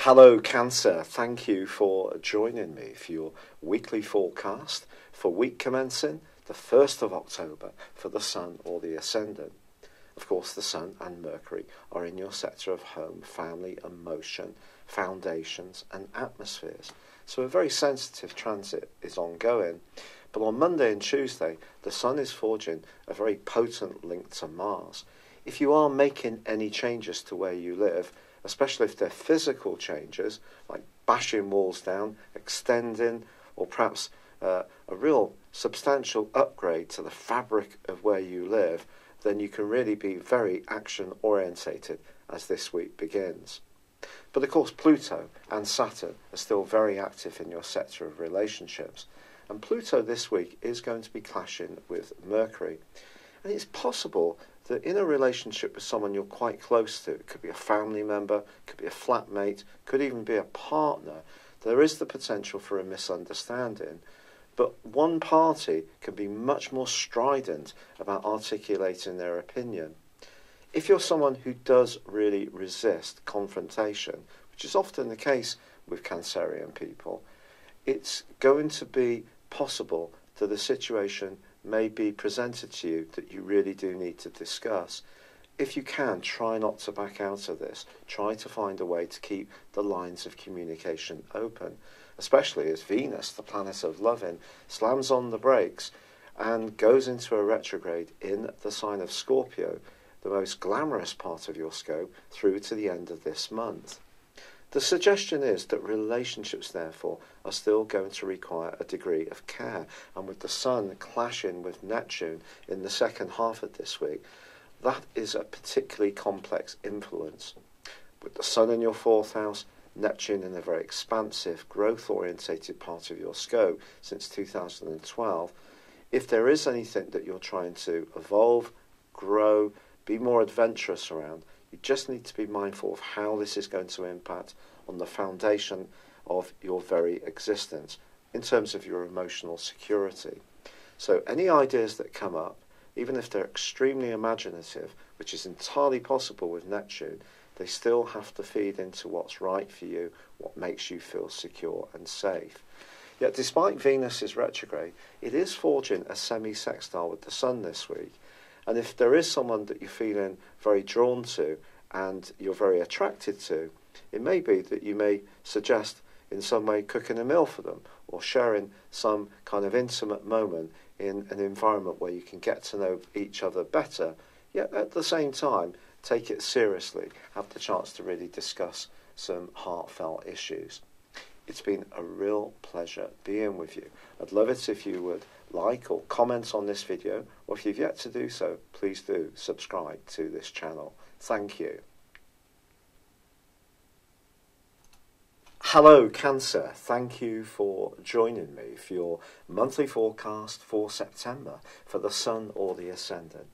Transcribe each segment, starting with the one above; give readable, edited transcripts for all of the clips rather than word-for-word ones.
Hello Cancer, thank you for joining me for your weekly forecast for week commencing the 1st of October for the Sun or the Ascendant. Of course, the Sun and Mercury are in your sector of home, family, emotion, foundations and atmospheres. So a very sensitive transit is ongoing. But on Monday and Tuesday, the Sun is forging a very potent link to Mars. If you are making any changes to where you live, especially if they're physical changes, like bashing walls down, extending, or perhaps a real substantial upgrade to the fabric of where you live, then you can really be very action-orientated as this week begins. But of course, Pluto and Saturn are still very active in your sector of relationships. And Pluto this week is going to be clashing with Mercury. And it's possible that in a relationship with someone you're quite close to, it could be a family member, could be a flatmate, could even be a partner, there is the potential for a misunderstanding. But one party can be much more strident about articulating their opinion. If you're someone who does really resist confrontation, which is often the case with Cancerian people, it's going to be possible that a situation may be presented to you that you really do need to discuss. If you can, try not to back out of this. Try to find a way to keep the lines of communication open, especially as Venus, the planet of loving, slams on the brakes and goes into a retrograde in the sign of Scorpio, the most glamorous part of your scope, through to the end of this month. The suggestion is that relationships, therefore, are still going to require a degree of care. And with the Sun clashing with Neptune in the second half of this week, that is a particularly complex influence. With the Sun in your 4th house, Neptune in a very expansive, growth-orientated part of your scope since 2012, if there is anything that you're trying to evolve, grow, be more adventurous around, you just need to be mindful of how this is going to impact on the foundation of your very existence in terms of your emotional security. So any ideas that come up, even if they're extremely imaginative, which is entirely possible with Neptune, they still have to feed into what's right for you, what makes you feel secure and safe. Yet despite Venus's retrograde, it is forging a semi-sextile with the Sun this week. And if there is someone that you're feeling very drawn to and you're very attracted to, it may be that you may suggest in some way cooking a meal for them or sharing some kind of intimate moment in an environment where you can get to know each other better, yet at the same time take it seriously, have the chance to really discuss some heartfelt issues. It's been a real pleasure being with you. I'd love it if you would like or comment on this video, or if you've yet to do so, please do subscribe to this channel. Thank you. Hello Cancer, thank you for joining me for your monthly forecast for September for the Sun or the Ascendant.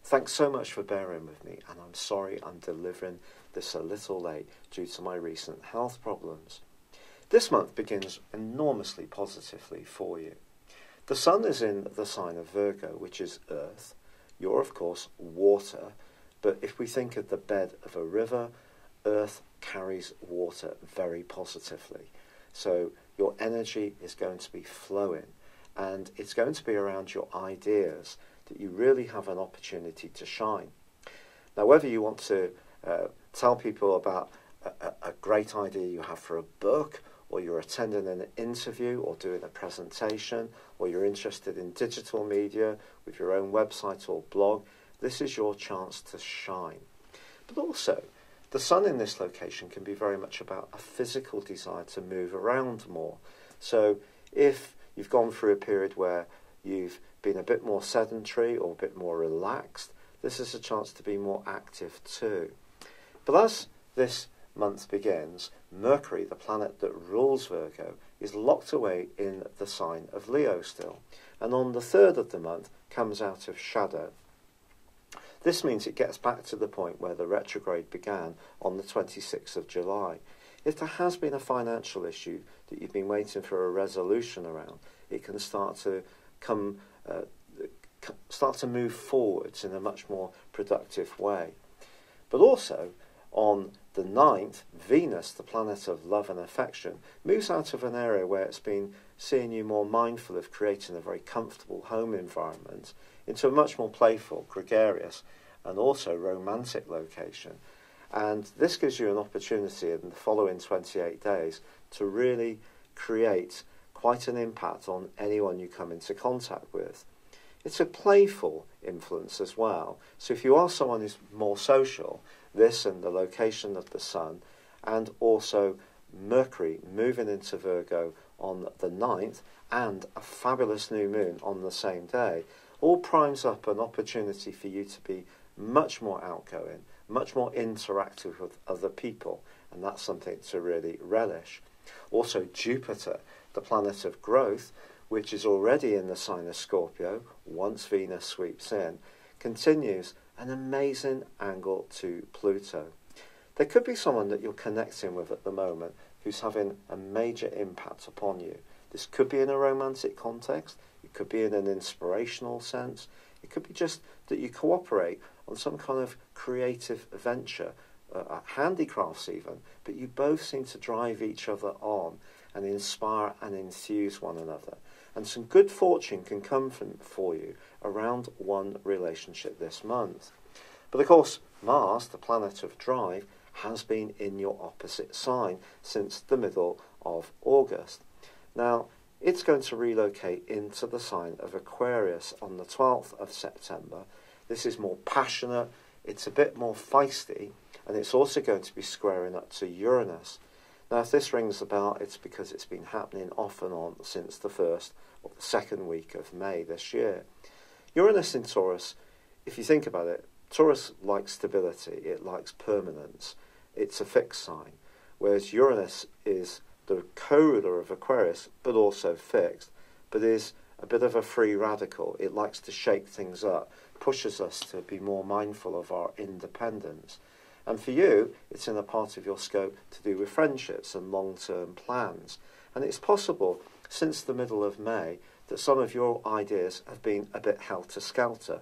Thanks so much for bearing with me, and I'm sorry I'm delivering this a little late due to my recent health problems. This month begins enormously positively for you. The Sun is in the sign of Virgo, which is Earth. You're, of course, water, but if we think of the bed of a river, Earth carries water very positively. So your energy is going to be flowing, and it's going to be around your ideas that you really have an opportunity to shine. Now, whether you want to tell people about a great idea you have for a book, or you're attending an interview or doing a presentation, or you're interested in digital media with your own website or blog, this is your chance to shine. But also, the Sun in this location can be very much about a physical desire to move around more. So if you've gone through a period where you've been a bit more sedentary or a bit more relaxed, this is a chance to be more active too. But as this month begins, Mercury, the planet that rules Virgo, is locked away in the sign of Leo still, and on the 3rd of the month comes out of shadow. This means it gets back to the point where the retrograde began on the 26th of July. If there has been a financial issue that you've been waiting for a resolution around, it can start to move forwards in a much more productive way. But also, on The 9th, Venus, the planet of love and affection, moves out of an area where it's been seeing you more mindful of creating a very comfortable home environment into a much more playful, gregarious, and also romantic location. And this gives you an opportunity in the following 28 days to really create quite an impact on anyone you come into contact with. It's a playful influence as well. So if you are someone who's more social, this and the location of the sun, and also Mercury moving into Virgo on the 9th, and a fabulous new moon on the same day, all primes up an opportunity for you to be much more outgoing, much more interactive with other people, and that's something to really relish. Also, Jupiter, the planet of growth, which is already in the sign of Scorpio, once Venus sweeps in, continues an amazing angle to Pluto. There could be someone that you're connecting with at the moment who's having a major impact upon you. This could be in a romantic context, it could be in an inspirational sense, it could be just that you cooperate on some kind of creative venture, handicrafts even, but you both seem to drive each other on and inspire and enthuse one another. And some good fortune can come for you around one relationship this month. But of course, Mars, the planet of drive, has been in your opposite sign since the middle of August. Now, it's going to relocate into the sign of Aquarius on the 12th of September. This is more passionate, it's a bit more feisty, and it's also going to be squaring up to Uranus. Now, if this rings a bell, it's because it's been happening off and on since the first or the second week of May this year. Uranus in Taurus, if you think about it, Taurus likes stability, it likes permanence, it's a fixed sign, whereas Uranus is the co-ruler of Aquarius, but also fixed, but is a bit of a free radical. It likes to shake things up, pushes us to be more mindful of our independence. And for you, it's in a part of your scope to do with friendships and long-term plans. And it's possible, since the middle of May, that some of your ideas have been a bit helter-skelter,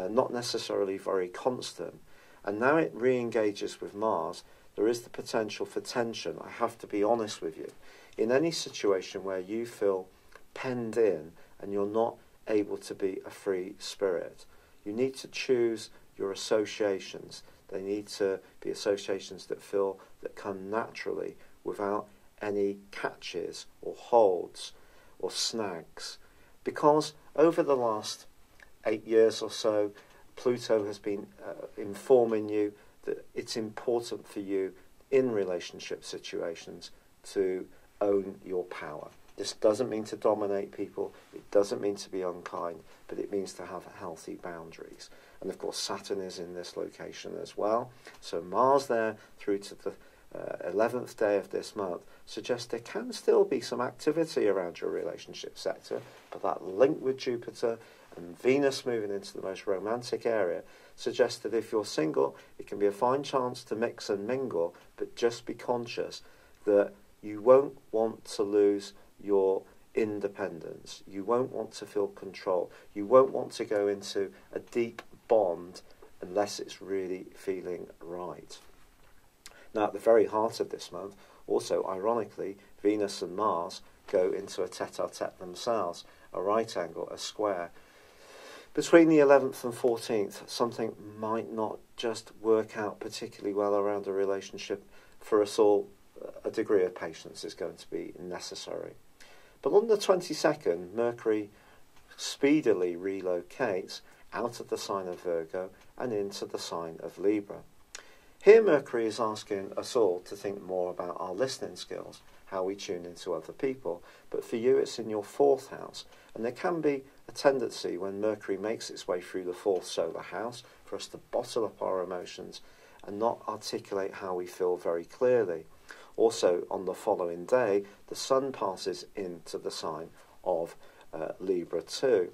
not necessarily very constant. And now it re-engages with Mars, there is the potential for tension. I have to be honest with you. In any situation where you feel penned in and you're not able to be a free spirit, you need to choose your associations. They need to be associations that come naturally without any catches or holds or snags. Because over the last 8 years or so, Pluto has been informing you that it's important for you in relationship situations to own your power. This doesn't mean to dominate people, it doesn't mean to be unkind, but it means to have healthy boundaries. And of course Saturn is in this location as well, so Mars there through to the 11th day of this month suggests there can still be some activity around your relationship sector, but that link with Jupiter and Venus moving into the most romantic area suggests that if you're single, it can be a fine chance to mix and mingle, but just be conscious that you won't want to lose your independence. You won't want to feel control. You won't want to go into a deep bond unless it's really feeling right. Now, at the very heart of this month, also ironically, Venus and Mars go into a tete-a-tete themselves, a right angle, a square. Between the 11th and 14th, something might not just work out particularly well around a relationship. For us all, a degree of patience is going to be necessary. But on the 22nd, Mercury speedily relocates out of the sign of Virgo and into the sign of Libra. Here Mercury is asking us all to think more about our listening skills, how we tune into other people, but for you it's in your 4th house, and there can be a tendency when Mercury makes its way through the 4th solar house for us to bottle up our emotions and not articulate how we feel very clearly. Also, on the following day, the Sun passes into the sign of Libra too.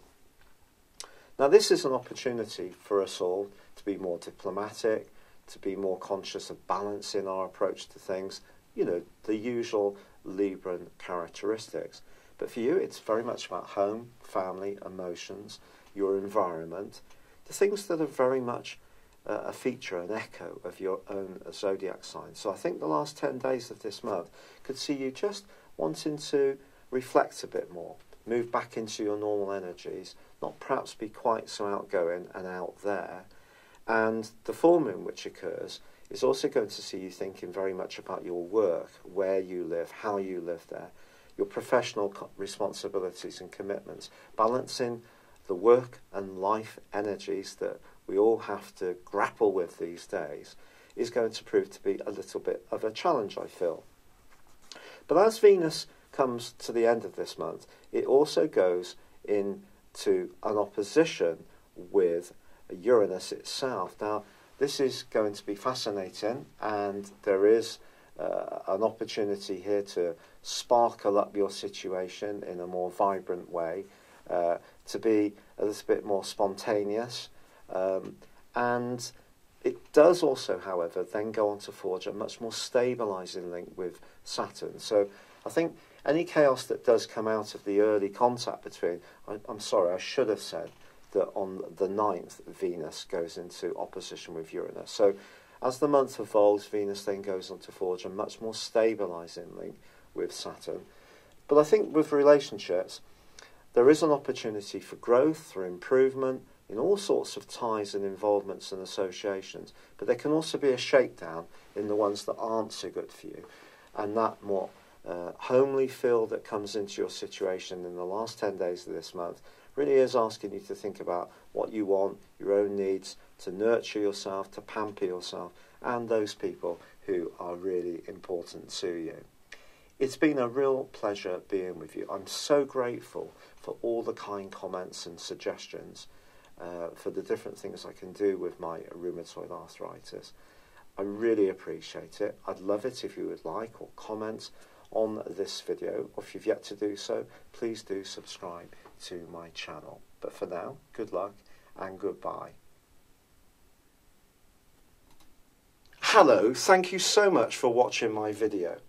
Now, this is an opportunity for us all to be more diplomatic, to be more conscious of balance in our approach to things, the usual Libran characteristics. But for you, it's very much about home, family, emotions, your environment, the things that are very much a feature, an echo of your own zodiac sign. So I think the last 10 days of this month could see you just wanting to reflect a bit more, move back into your normal energies, not perhaps be quite so outgoing and out there. And the full moon which occurs is also going to see you thinking very much about your work, where you live, how you live there, your professional responsibilities and commitments, balancing the work and life energies that we all have to grapple with these days is going to prove to be a little bit of a challenge, I feel. But as Venus comes to the end of this month, it also goes into an opposition with Uranus itself. Now, this is going to be fascinating, and there is an opportunity here to sparkle up your situation in a more vibrant way, to be a little bit more spontaneous. And it does also, however, then go on to forge a much more stabilising link with Saturn. So I think any chaos that does come out of the early contact between, I'm sorry, I should have said that on the 9th, Venus goes into opposition with Uranus. So as the month evolves, Venus then goes on to forge a much more stabilising link with Saturn. But I think with relationships, there is an opportunity for growth, for improvement, in all sorts of ties and involvements and associations. But there can also be a shakedown in the ones that aren't so good for you. And that more homely feel that comes into your situation in the last 10 days of this month really is asking you to think about what you want, your own needs, to nurture yourself, to pamper yourself, and those people who are really important to you. It's been a real pleasure being with you. I'm so grateful for all the kind comments and suggestions for the different things I can do with my rheumatoid arthritis. I really appreciate it. I'd love it if you would like or comment on this video, or if you've yet to do so, please do subscribe to my channel. But for now, good luck and goodbye. Hello, thank you so much for watching my video.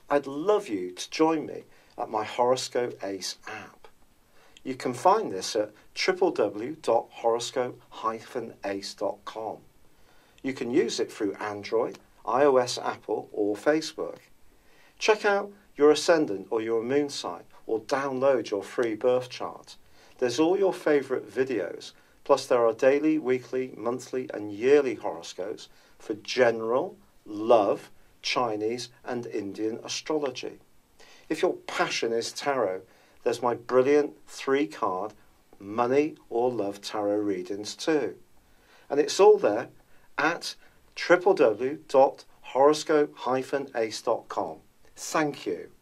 I'd love you to join me at my Horoscope Ace app. You can find this at www.horoscope-ace.com. You can use it through Android, iOS, Apple or Facebook. Check out your ascendant or your moon sign, or download your free birth chart. There's all your favourite videos, plus there are daily, weekly, monthly and yearly horoscopes for general, love, Chinese and Indian astrology. If your passion is tarot, there's my brilliant 3-card money or love tarot readings too. And it's all there at www.horoscope-ace.com. Thank you.